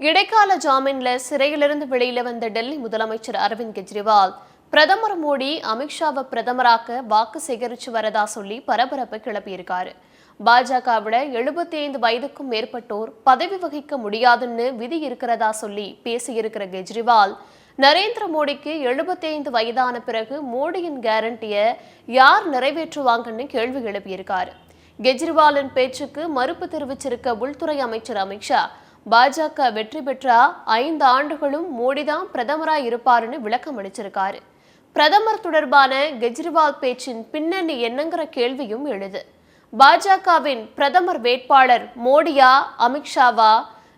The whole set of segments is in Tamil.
இடைக்கால ஜாமீன்ல சிறையிலிருந்து வெளியில வந்த டெல்லி முதலமைச்சர் அரவிந்த் கெஜ்ரிவால் பிரதமர் மோடி அமித்ஷாவை பிரதமராக்க வாக்கு சேகரிச்சு வரதா சொல்லி பரபரப்பை கிளப்பியிருக்காரு. பாஜகவிட 75 வயதுக்கும் மேற்பட்டோர் பதவி வகிக்க முடியாதுன்னு விதி இருக்கிறதா சொல்லி பேசியிருக்கிற கெஜ்ரிவால், நரேந்திர மோடிக்கு 75 வயதான பிறகு மோடியின் கேரண்டியை யார் நிறைவேற்றுவாங்கன்னு கேள்வி எழுப்பியிருக்காரு. கெஜ்ரிவாலின் பேச்சுக்கு மறுப்பு தெரிவிச்சிருக்க உள்துறை அமைச்சர் அமித்ஷா, பாஜக வெற்றி பெற்றா 5 ஆண்டுகளும் மோடிதான் பிரதமராய் இருப்பாருன்னு விளக்கம் அளிச்சிருக்காரு. பிரதமர் தொடர்பான கெஜ்ரிவால் பேச்சின் பின்னணி என்னங்கிற கேள்வியும் எழுது. பாஜகவின் பிரதமர் வேட்பாளர் மோடியா அமித்ஷாவா?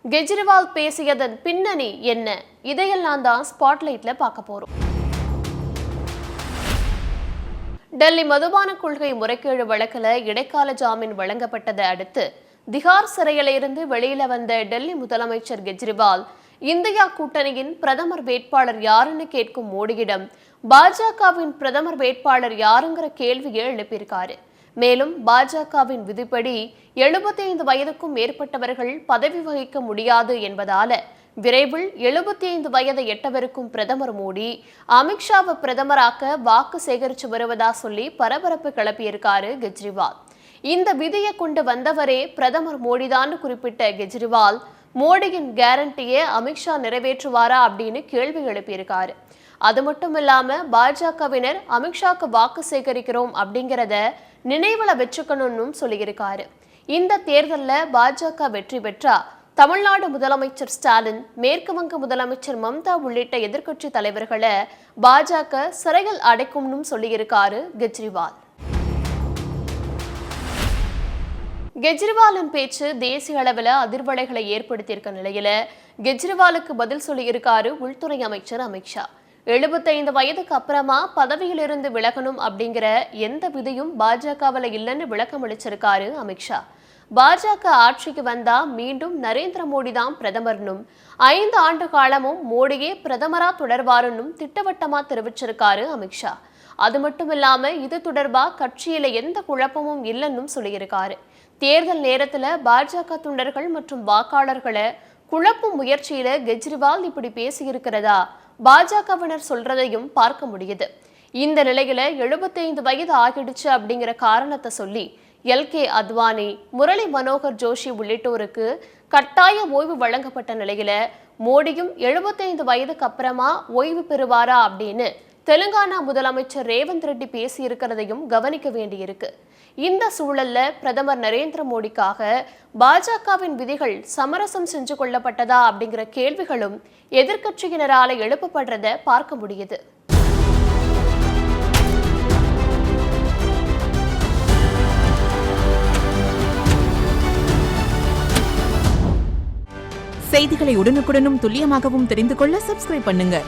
கெஜ்ரிவால் பேசியதன் பின்னணி என்ன? இதையெல்லாம் தான் ஸ்பாட்லைட்ல பார்க்க போறோம். டெல்லி மதுபான கொள்கை முறைகேடு வழக்கில் இடைக்கால ஜாமீன் வழங்கப்பட்டதை அடுத்து திகார் சிறையிலிருந்து வெளியில வந்த டெல்லி முதலமைச்சர் கெஜ்ரிவால், இந்தியா கூட்டணியின் பிரதமர் வேட்பாளர் யாருன்னு கேட்கும் மோடியிடம் பாஜகவின் பிரதமர் வேட்பாளர் யாருங்கிற கேள்வியை எழுப்பியிருக்காரு. மேலும் பாஜகவின் விதிப்படி 75 வயதுக்கும் மேற்பட்டவர்கள் பதவி வகிக்க முடியாது என்பதால விரைவில் 75 வயதை எட்டவருக்கும் பிரதமர் மோடி அமித்ஷாவை பிரதமராக்க வாக்கு சேகரித்து வருவதா சொல்லி பரபரப்பு கிளப்பியிருக்காரு கெஜ்ரிவால். இந்த விதியை கொண்டு வந்தவரே பிரதமர் மோடிதான் குறிப்பிட்ட கெஜ்ரிவால், மோடியின் கேரண்டியை அமித்ஷா நிறைவேற்றுவாரா அப்படின்னு கேள்வி எழுப்பியிருக்காரு. அது மட்டும் இல்லாம பாஜகவினர் அமித்ஷாக்கு வாக்கு சேகரிக்கிறோம் அப்படிங்கிறத நினைவுல வச்சுக்கணும்னு சொல்லியிருக்காரு. இந்த தேர்தலில் பாஜக வெற்றி பெற்றா தமிழ்நாடு முதலமைச்சர் ஸ்டாலின், மேற்கு வங்க முதலமைச்சர் மம்தா உள்ளிட்ட எதிர்க்கட்சி தலைவர்களை பாஜக சிறையில் அடைக்கும்னு சொல்லியிருக்காரு கெஜ்ரிவால். கெஜ்ரிவாலின் பேச்சு தேசிய அளவில் அதிர்வலைகளை ஏற்படுத்தியிருக்க நிலையில கெஜ்ரிவாலுக்கு பதில் சொல்லியிருக்காரு உள்துறை அமைச்சர் அமித்ஷா. 75 வயதுக்கு அப்புறமா பதவியிலிருந்து விலகணும் அப்படிங்கிற எந்த விதியும் பாஜகவில் இல்லைன்னு விளக்கம் அளிச்சிருக்காரு அமித்ஷா. பாஜக ஆட்சிக்கு வந்தா மீண்டும் நரேந்திர மோடி தான் பிரதமர்னும் 5 ஆண்டு காலமும் மோடியே பிரதமரா தொடர்வாருன்னு திட்டவட்டமா தெரிவிச்சிருக்காரு அமித்ஷா. அது மட்டும் இல்லாம இது தொடர்பா கட்சியில எந்த குழப்பமும் இல்லைன்னு சொல்லியிருக்காரு. தேர்தல் நேரத்துல பாஜக தொண்டர்கள் மற்றும் வாக்காளர்களை குழப்பும் முயற்சியில கெஜ்ரிவால் இப்படி பேசியிருக்கிறதா பாஜகவினர் சொல்றதையும் பார்க்க முடியுது. இந்த நிலையில 75 வயது ஆகிடுச்சு அப்படிங்கிற காரணத்தை சொல்லி எல்கே அத்வானி, முரளி மனோகர் ஜோஷி உள்ளிட்டோருக்கு கட்டாய ஓய்வு வழங்கப்பட்ட நிலையில மோடியும் 75 வயதுக்கு அப்புறமா ஓய்வு பெறுவாரா அப்படின்னு தெலுங்கானா முதலமைச்சர் ரேவந்த் ரெட்டி பேசியிருக்கிறதையும் கவனிக்க வேண்டியிருக்கு. இந்த சூழல்ல பிரதமர் நரேந்திர மோடிக்காக பாஜகவின் விதிகள் சமரசம் செஞ்சு கொள்ளப்பட்டதா அப்படிங்கிற கேள்விகளும் எதிர்க்கட்சியினரால எழுப்பப்படுறத பார்க்க முடியுது. செய்திகளை உடனுக்குடனும் துல்லியமாகவும் தெரிந்து கொள்ள சப்ஸ்கிரைப் பண்ணுங்க.